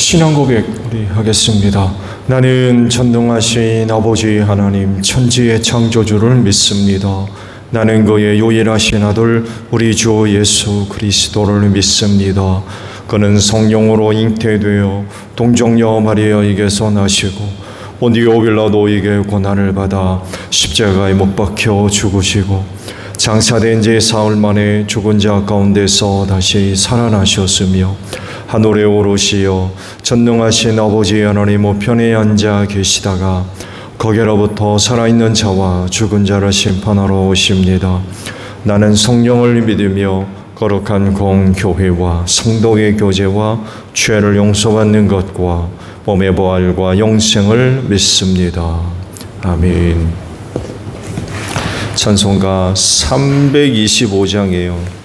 신앙 고백 우리 하겠습니다. 나는 전능하신 아버지 하나님 천지의 창조주를 믿습니다. 나는 그의 유일하신 아들 우리 주 예수 그리스도를 믿습니다. 그는 성령으로 잉태되어 동정녀 마리아에게서 나시고 본디오 빌라도에게 고난을 받아 십자가에 못 박혀 죽으시고 장사된 지 사흘 만에 죽은 자 가운데서 다시 살아나셨으며 하늘에 오르시어 전능하신 아버지 하나님 우편에 앉아 계시다가 거기로부터 살아있는 자와 죽은 자를 심판하러 오십니다. 나는 성령을 믿으며 거룩한 공교회와 성도의 교제와 죄를 용서받는 것과 몸의 부활과 영생을 믿습니다. 아멘. 찬송가 325장이에요.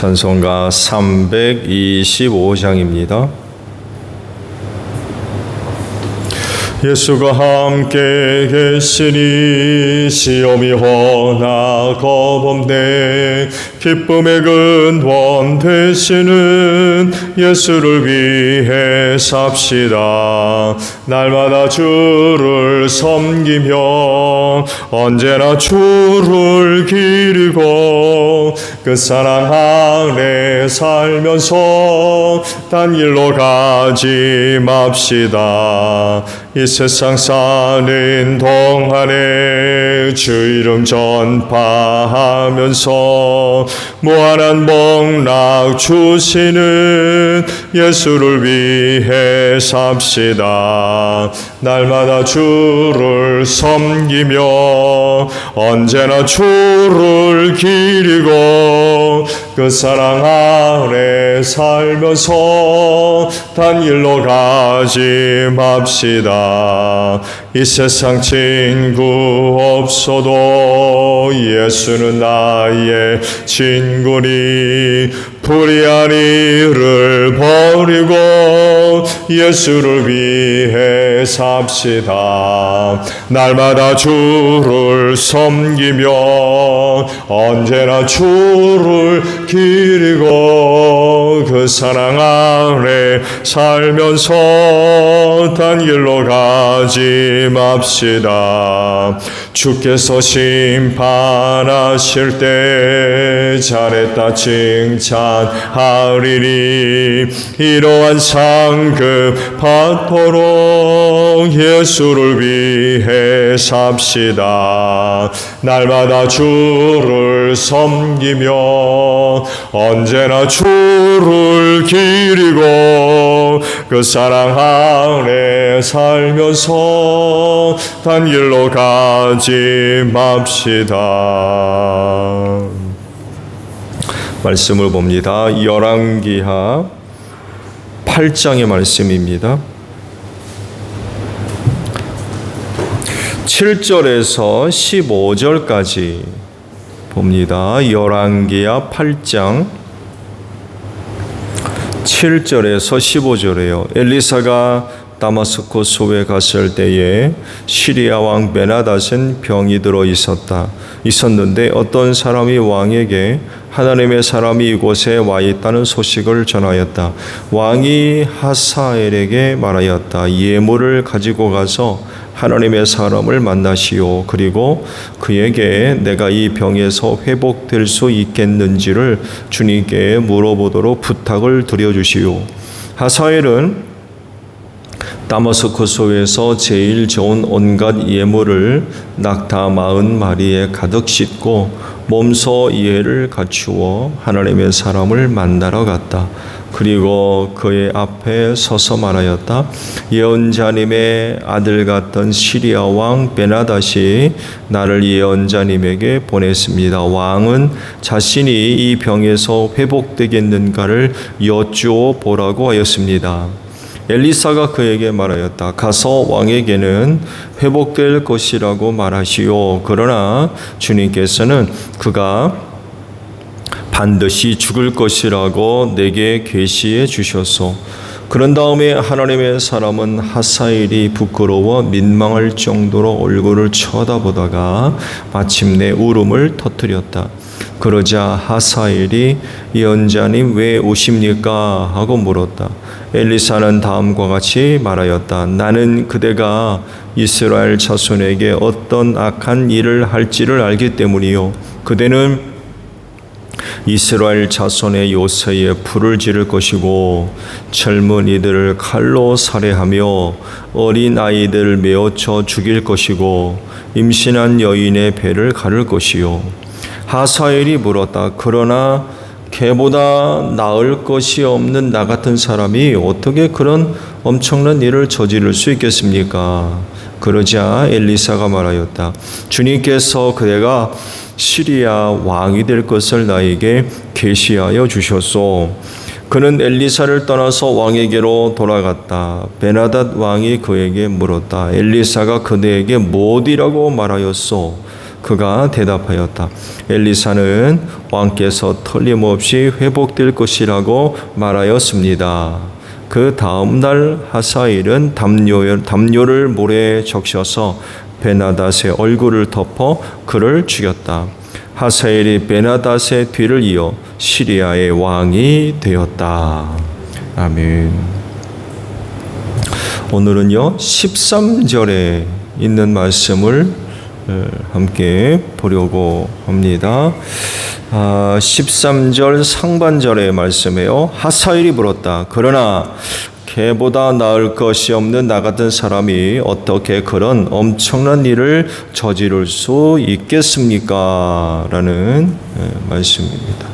찬송가 325장입니다. 예수가 함께 계시니 시험이 허나 겁없네. 기쁨의 근원 되시는 예수를 위해 삽시다. 날마다 주를 섬기며 언제나 주를 기리고 그 사랑 안에 살면서 딴 길로 가지 맙시다. 이 세상 사는 동안에 주 이름 전파하면서 무한한 복락 주시는 예수를 위해 삽시다. 날마다 주를 섬기며 언제나 주를 기리고 그 사랑 안에 살면서 단 길로 가지 맙시다. 이 세상 친구 없어도 예수는 나의 친구니 불의한 일을 버리고 예수를 위해 삽시다. 날마다 주를 섬기며 언제나 주를 기리고 그 사랑 안에 살면서 딴 길로 가지 맙시다. 주께서 심판하실 때 잘했다 칭찬하리니 이러한 상급 받도록 예수를 위해 삽시다. 날마다 주를 섬기며 언제나 주를 기리고 그 사랑 안에 살면서 단 길로 가지 맙시다. 말씀을 봅니다. 열왕기하 8장의 말씀입니다. 7절에서 15절까지 봅니다. 열왕기하 8장 7절에서 15절이에요. 엘리사가 다마스코스에 갔을 때에 시리아 왕 베나닷은 병이 들어 있었는데 어떤 사람이 왕에게 하나님의 사람이 이곳에 와 있다는 소식을 전하였다. 왕이 하사엘에게 말하였다. 예물을 가지고 가서 하나님의 사람을 만나시오. 그리고 그에게 내가 이 병에서 회복될 수 있겠는지를 주님께 물어보도록 부탁을 드려주시오. 하사엘은 다마스코스에서 제일 좋은 온갖 예물을 낙타 40마리에 가득 싣고 몸소 이해를 갖추어 하나님의 사람을 만나러 갔다. 그리고 그의 앞에 서서 말하였다. 예언자님의 아들 같던 시리아 왕 베나닷이 나를 예언자님에게 보냈습니다. 왕은 자신이 이 병에서 회복되겠는가를 여쭈어 보라고 하였습니다. 엘리사가 그에게 말하였다. 가서 왕에게는 회복될 것이라고 말하시오. 그러나 주님께서는 그가 반드시 죽을 것이라고 내게 계시해 주셨소. 그런 다음에 하나님의 사람은 하사엘이 부끄러워 민망할 정도로 얼굴을 쳐다보다가 마침내 울음을 터뜨렸다. 그러자 하사엘이 예언자님 왜 우십니까? 하고 물었다. 엘리사는 다음과 같이 말하였다. 나는 그대가 이스라엘 자손에게 어떤 악한 일을 할지를 알기 때문이요. 그대는 이스라엘 자손의 요새에 불을 지를 것이고 젊은이들을 칼로 살해하며 어린 아이들을 메어쳐 죽일 것이고 임신한 여인의 배를 가를 것이요. 하사엘이 물었다. 그러나 걔보다 나을 것이 없는 나 같은 사람이 어떻게 그런 엄청난 일을 저지를 수 있겠습니까? 그러자 엘리사가 말하였다. 주님께서 그대가 시리아 왕이 될 것을 나에게 계시하여 주셨소. 그는 엘리사를 떠나서 왕에게로 돌아갔다. 베나닷 왕이 그에게 물었다. 엘리사가 그대에게 무엇이라고 말하였소? 그가 대답하였다. 엘리사는 왕께서 틀림없이 회복될 것이라고 말하였습니다. 그 다음 날 하사엘은 담요를 물에 적셔서 베나닷의 얼굴을 덮어 그를 죽였다. 하사엘이 베나닷의 뒤를 이어 시리아의 왕이 되었다. 아멘. 오늘은요 13절에 있는 말씀을 함께 보려고 합니다. 13절 상반절의 말씀이에요. 하사엘이 물었다. 그러나 걔보다 나을 것이 없는 나 같은 사람이 어떻게 그런 엄청난 일을 저지를 수 있겠습니까? 라는 말씀입니다.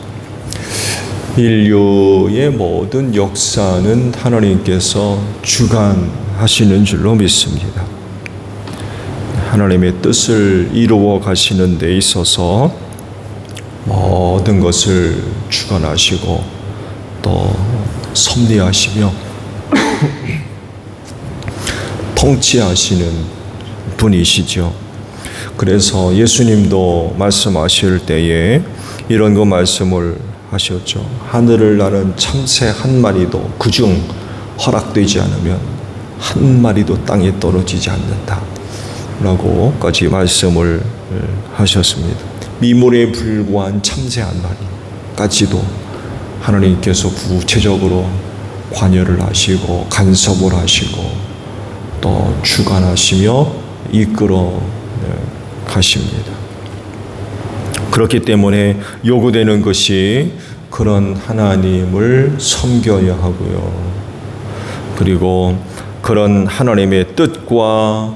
인류의 모든 역사는 하나님께서 주관하시는 줄로 믿습니다. 하나님의 뜻을 이루어 가시는 데 있어서 모든 것을 주관하시고 또 섭리하시며 통치하시는 분이시죠. 그래서 예수님도 말씀하실 때에 이런 거 말씀을 하셨죠. 하늘을 나는 참새 한 마리도 그중 허락되지 않으면 한 마리도 땅에 떨어지지 않는다 라고까지 말씀을 하셨습니다. 미물에 불과한 참새 한 마리까지도 하나님께서 구체적으로 관여를 하시고 간섭을 하시고 또 주관하시며 이끌어 가십니다. 그렇기 때문에 요구되는 것이 그런 하나님을 섬겨야 하고요. 그리고 그런 하나님의 뜻과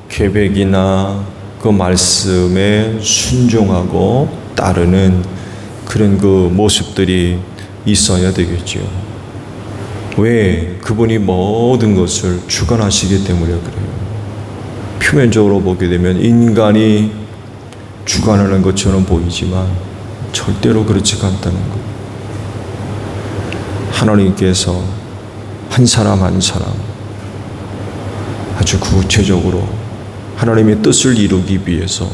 계획이나 그 말씀에 순종하고 따르는 그런 그 모습들이 있어야 되겠죠. 왜? 그분이 모든 것을 주관하시기 때문에 그래요. 표면적으로 보게 되면 인간이 주관하는 것처럼 보이지만 절대로 그렇지가 않다는 것. 하나님께서 한 사람 한 사람 아주 구체적으로 하나님의 뜻을 이루기 위해서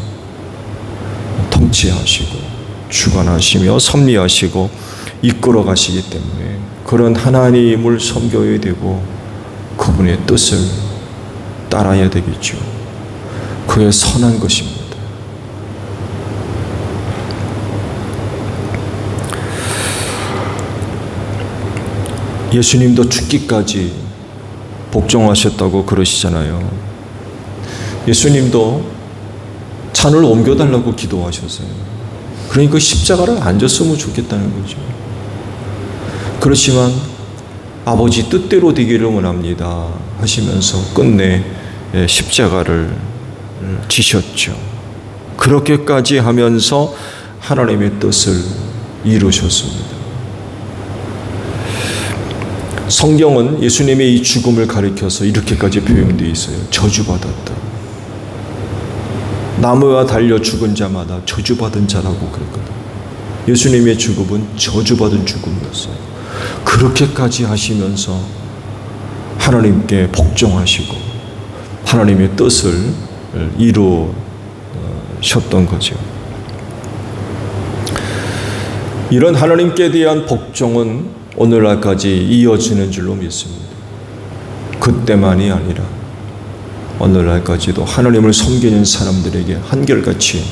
통치하시고 주관하시며 섭리하시고 이끌어 가시기 때문에 그런 하나님을 섬겨야 되고 그분의 뜻을 따라야 되겠죠. 그게 선한 것입니다. 예수님도 죽기까지 복종하셨다고 그러시잖아요. 예수님도 잔을 옮겨달라고 기도하셨어요. 그러니까 십자가를 안 졌으면 좋겠다는 거죠. 그렇지만 아버지 뜻대로 되기를 원합니다 하시면서 끝내 십자가를 지셨죠. 그렇게까지 하면서 하나님의 뜻을 이루셨습니다. 성경은 예수님의 이 죽음을 가리켜서 이렇게까지 표현되어 있어요. 저주받았다. 나무와 달려 죽은 자마다 저주받은 자라고 그랬거든. 예수님의 죽음은 저주받은 죽음이었어요. 그렇게까지 하시면서 하나님께 복종하시고 하나님의 뜻을 이루셨던 거죠. 이런 하나님께 대한 복종은 오늘날까지 이어지는 줄로 믿습니다. 그때만이 아니라 오늘날까지도 하나님을 섬기는 사람들에게 한결같이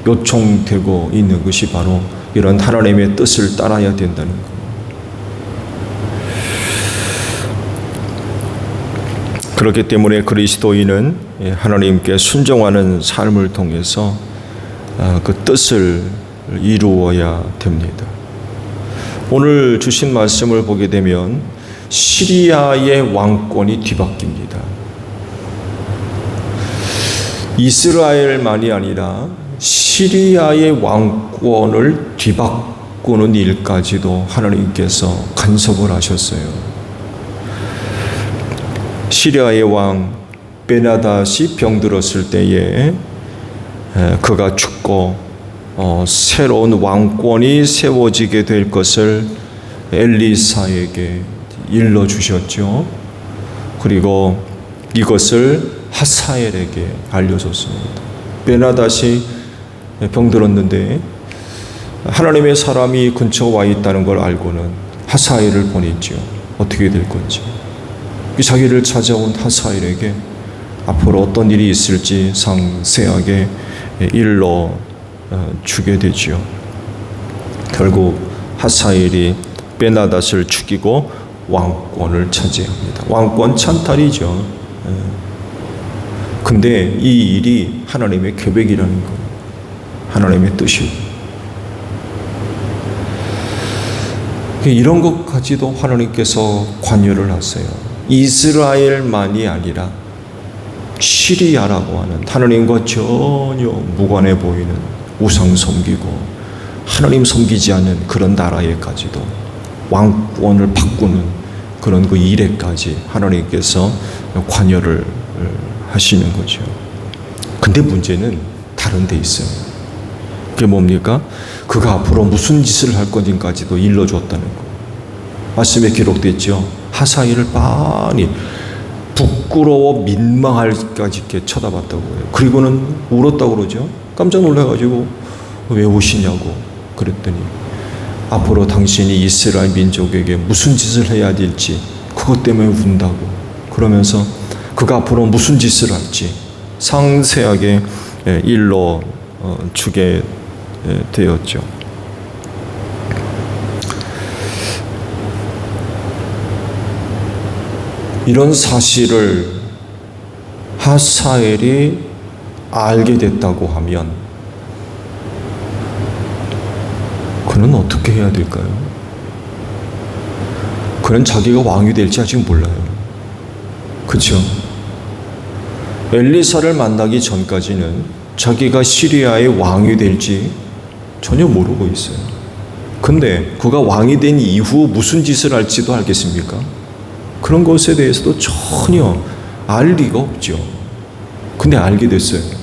요청되고 있는 것이 바로 이런 하나님의 뜻을 따라야 된다는 것. 그렇기 때문에 그리스도인은 하나님께 순종하는 삶을 통해서 그 뜻을 이루어야 됩니다. 오늘 주신 말씀을 보게 되면 시리아의 왕권이 뒤바뀝니다. 이스라엘만이 아니라 시리아의 왕권을 뒤바꾸는 일까지도 하나님께서 간섭을 하셨어요. 시리아의 왕 베나닷이 병들었을 때에 그가 죽고 새로운 왕권이 세워지게 될 것을 엘리사에게 일러주셨죠. 그리고 이것을 하사엘에게 알려줬습니다. 베나닷이 병들었는데 하나님의 사람이 근처에 와 있다는 걸 알고는 하사엘을 보냈죠. 어떻게 될 건지. 자기를 찾아온 하사엘에게 앞으로 어떤 일이 있을지 상세하게 일러 주게 되지요. 결국 하사엘이 베나닷을 죽이고 왕권을 차지합니다. 왕권 찬탈이죠. 근데 이 일이 하나님의 계획이라는 거, 하나님의 뜻이고, 이런 것까지도 하나님께서 관여를 하세요. 이스라엘만이 아니라 시리아라고 하는 하나님과 전혀 무관해 보이는 우상 섬기고 하나님 섬기지 않는 그런 나라에까지도 왕권을 바꾸는 그런 그 일에까지 하나님께서 관여를 하시는 거죠. 근데 문제는 다른 데 있어요. 그게 뭡니까? 그가 앞으로 무슨 짓을 할 건지까지도 일러줬다는 거. 말씀에 기록됐죠. 하사엘을 빤히 부끄러워 민망할까지 이렇게 쳐다봤다고 해요. 그리고는 울었다고 그러죠. 깜짝 놀라가지고 왜 우시냐고 그랬더니 앞으로 당신이 이스라엘 민족에게 무슨 짓을 해야 될지 그것 때문에 운다고, 그러면서 그가 앞으로 무슨 짓을 할지 상세하게 일러 주게 되었죠. 이런 사실을 하사엘이 알게 됐다고 하면 그는 어떻게 해야 될까요? 그는 자기가 왕이 될지 아직 몰라요. 그렇죠? 엘리사를 만나기 전까지는 자기가 시리아의 왕이 될지 전혀 모르고 있어요. 근데 그가 왕이 된 이후 무슨 짓을 할지도 알겠습니까? 그런 것에 대해서도 전혀 알 리가 없죠. 근데 알게 됐어요.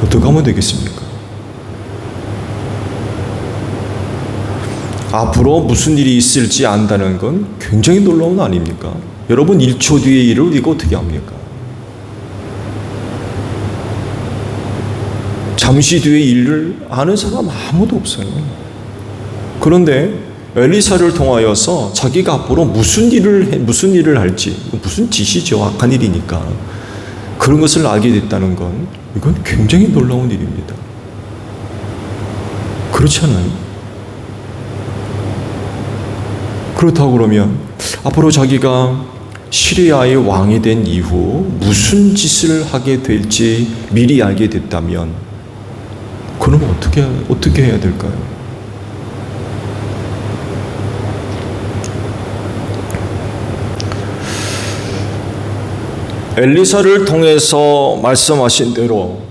어떻게 하면 되겠습니까? 앞으로 무슨 일이 있을지 안다는 건 굉장히 놀라운 거 아닙니까? 여러분 1초 뒤의 일을 우리가 어떻게 합니까? 잠시 뒤의 일을 아는 사람 아무도 없어요. 그런데 엘리사를 통하여서 자기가 앞으로 무슨 일을 할지, 무슨 짓이죠. 악한 일이니까. 그런 것을 알게 됐다는 건 이건 굉장히 놀라운 일입니다. 그렇지 않아요? 그렇다고 그러면 앞으로 자기가 시리아의 왕이 된 이후 무슨 짓을 하게 될지 미리 알게 됐다면 그럼 어떻게 해야 될까요? 엘리사를 통해서 말씀하신 대로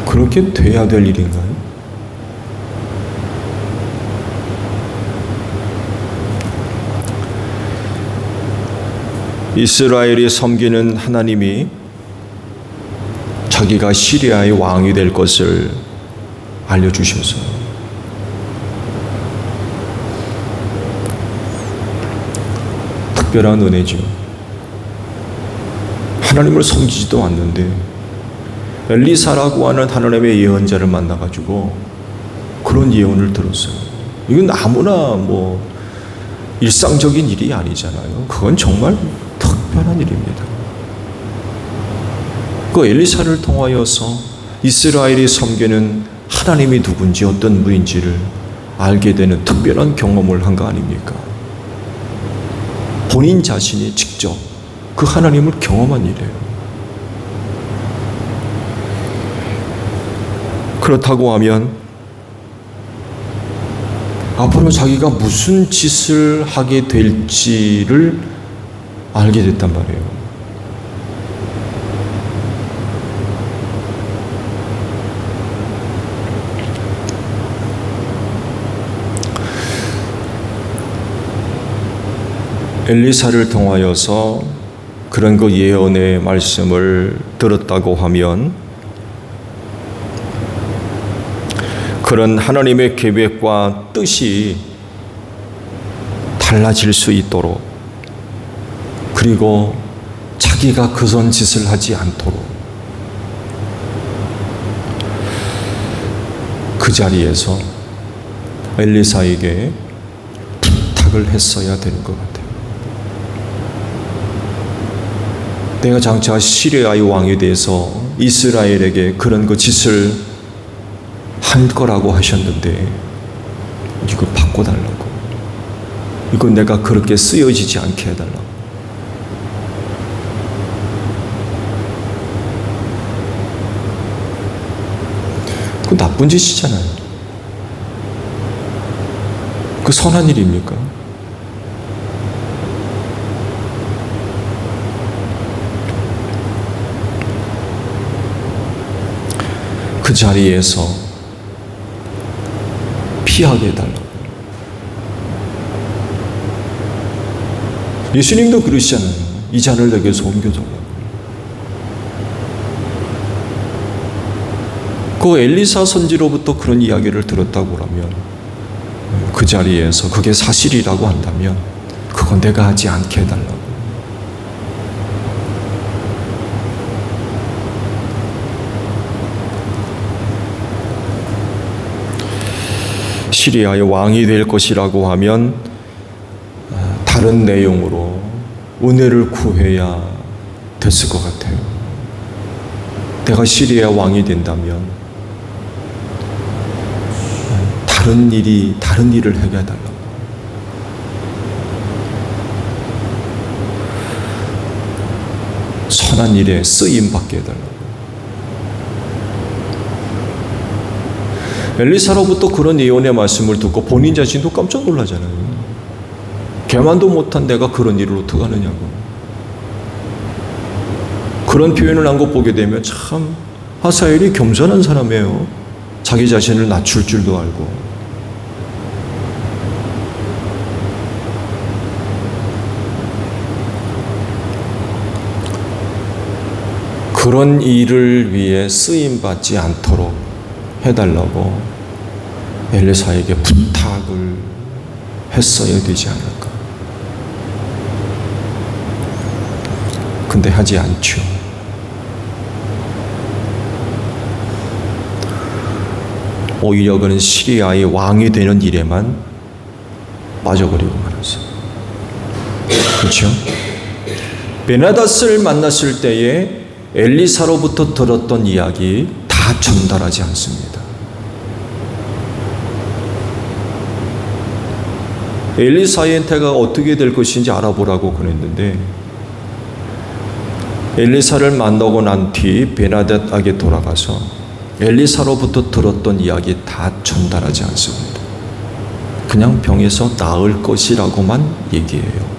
그렇게 돼야 될 일인가요? 이스라엘이 섬기는 하나님이 자기가 시리아의 왕이 될 것을 알려주셔서 특별한 은혜죠. 하나님을 섬기지도 않는데 엘리사라고 하는 하나님의 예언자를 만나가지고 그런 예언을 들었어요. 이건 아무나 일상적인 일이 아니잖아요. 그건 정말 특별한 일입니다. 그 엘리사를 통하여서 이스라엘이 섬기는 하나님이 누군지 어떤 분인지를 알게 되는 특별한 경험을 한 거 아닙니까? 본인 자신이 직접 그 하나님을 경험한 일이에요. 그렇다고 하면 앞으로 자기가 무슨 짓을 하게 될지를 알게 됐단 말이에요. 엘리사를 통하여서 그런 그 예언의 말씀을 들었다고 하면 그런 하나님의 계획과 뜻이 달라질 수 있도록, 그리고 자기가 그런 짓을 하지 않도록 그 자리에서 엘리사에게 부탁을 했어야 되는 것 같아요. 내가 장차 시리아의 왕에 대해서 이스라엘에게 그런 그 짓을 할 거라고 하셨는데 이거 바꿔달라고, 이거 내가 그렇게 쓰여지지 않게 해달라고. 그 나쁜 짓이잖아요. 그 선한 일입니까? 그 자리에서 피하게 해달라고. 예수님도 그러시잖아요. 이 잔을 내게서 옮겨달라고. 그 엘리사 선지로부터 그런 이야기를 들었다고 하면, 그 자리에서 그게 사실이라고 한다면 그건 내가 하지 않게 해달라고. 시리아의 왕이 될 것이라고 하면 다른 내용으로 은혜를 구해야 됐을 것 같아요. 내가 시리아 왕이 된다면 다른 일을 해달라고. 선한 일에 쓰임 받게 해달라고. 엘리사로부터 그런 예언의 말씀을 듣고 본인 자신도 깜짝 놀라잖아요. 개만도 못한 내가 그런 일을 어떻게 하느냐고. 그런 표현을 한 것 보게 되면 참 하사엘이 겸손한 사람이에요. 자기 자신을 낮출 줄도 알고. 그런 일을 위해 쓰임받지 않도록 해달라고 엘리사에게 부탁을 했어야 되지 않을까. 근데 하지 않죠. 오히려 그는 시리아의 왕이 되는 일에만 빠져버리고 말았어요. 그렇죠? 베나닷을 만났을 때에 엘리사로부터 들었던 이야기 다 전달하지 않습니다. 엘리사한테가 어떻게 될 것인지 알아보라고 그랬는데 엘리사를 만나고 난 뒤 베나닷에게 돌아가서 엘리사로부터 들었던 이야기 다 전달하지 않습니다. 그냥 병에서 나을 것이라고만 얘기해요.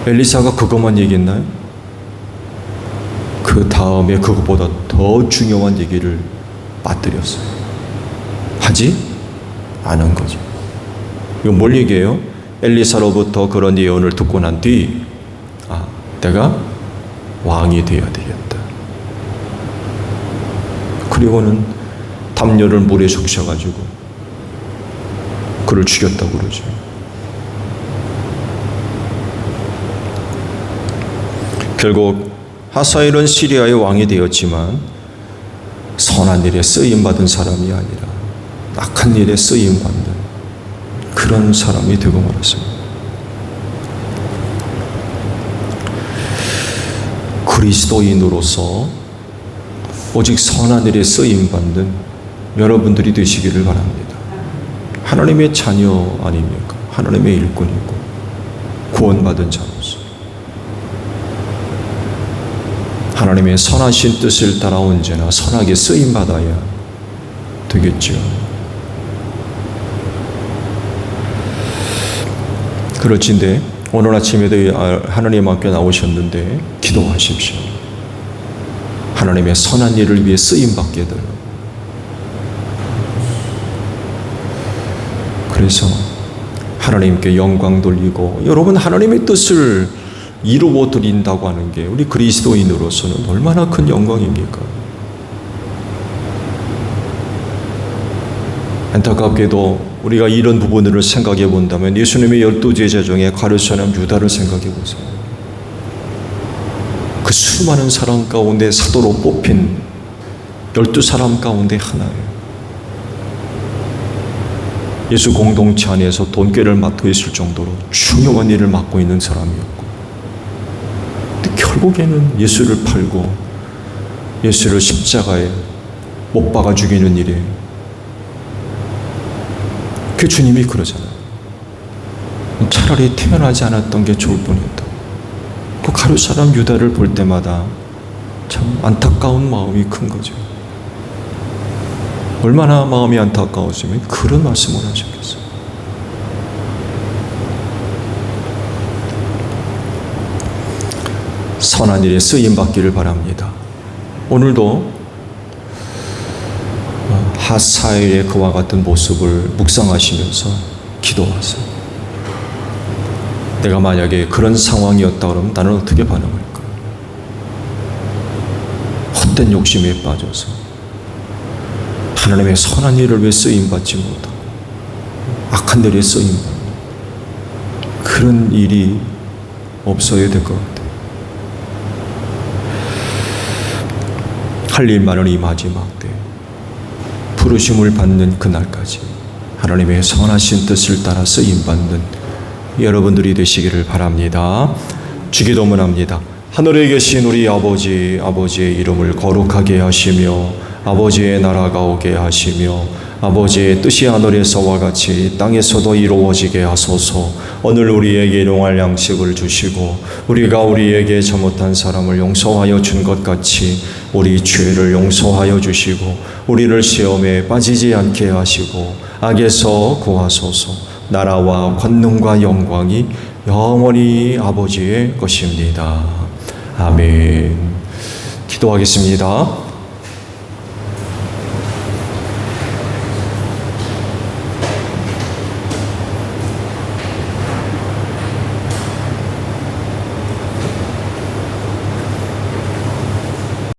엘리사가 그것만 얘기했나요? 그 다음에 그것보다 더 중요한 얘기를 빠뜨렸어요. 하지 않은 거죠. 이거 뭘 얘기해요? 엘리사로부터 그런 예언을 듣고 난 뒤, 내가 왕이 되어야 되겠다. 그리고는 담요를 물에 적셔가지고 그를 죽였다고 그러죠. 결국 하사엘은 시리아의 왕이 되었지만 선한 일에 쓰임받은 사람이 아니라 악한 일에 쓰임받는 그런 사람이 되고 말았습니다. 그리스도인으로서 오직 선한 일에 쓰임받는 여러분들이 되시기를 바랍니다. 하나님의 자녀 아닙니까? 하나님의 일꾼이고 구원받은 자로서 하나님의 선하신 뜻을 따라 언제나 선하게 쓰임받아야 되겠죠. 그렇진데 오늘 아침에도 하나님 앞에 나오셨는데 기도하십시오. 하나님의 선한 일을 위해 쓰임받게 되는. 그래서 하나님께 영광 돌리고 여러분 하나님의 뜻을 이루어 드린다고 하는 게 우리 그리스도인으로서는 얼마나 큰 영광입니까? 안타깝게도 우리가 이런 부분들을 생각해 본다면 예수님의 12제자 중에 가룟사람 유다를 생각해 보세요. 그 수많은 사람 가운데 사도로 뽑힌 12사람 가운데 하나예요. 예수 공동체 안에서 돈꾀를 맡고 있을 정도로 중요한 일을 맡고 있는 사람이었고, 근데 결국에는 예수를 팔고 예수를 십자가에 못 박아 죽이는 일에 그 주님이 그러잖아요. 차라리 태어나지 않았던 게 좋을 뻔했다. 그 가룟사람 유다를 볼 때마다 참 안타까운 마음이 큰 거죠. 얼마나 마음이 안타까웠으면 그런 말씀을 하셨겠어요. 선한 일에 쓰임받기를 바랍니다. 오늘도 하사엘의 그와 같은 모습을 묵상하시면서 기도하세요. 내가 만약에 그런 상황이었다 그러면 나는 어떻게 반응할까? 헛된 욕심에 빠져서 하나님의 선한 일을 왜 쓰임받지 못하고 악한 일에 쓰임받는 그런 일이 없어야 될 것 같아요. 할 일만은 이 마지막 때 부르심을 받는 그날까지 하나님의 선하신 뜻을 따라 쓰임받는 여러분들이 되시기를 바랍니다. 주기도문합니다. 하늘에 계신 우리 아버지, 아버지의 이름을 거룩하게 하시며 아버지의 나라가 오게 하시며 아버지의 뜻이 하늘에서와 같이 땅에서도 이루어지게 하소서. 오늘 우리에게 일용할 양식을 주시고 우리가 우리에게 잘못한 사람을 용서하여 준 것 같이 우리 죄를 용서하여 주시고 우리를 시험에 빠지지 않게 하시고 악에서 구하소서. 나라와 권능과 영광이 영원히 아버지의 것입니다. 아멘. 기도하겠습니다.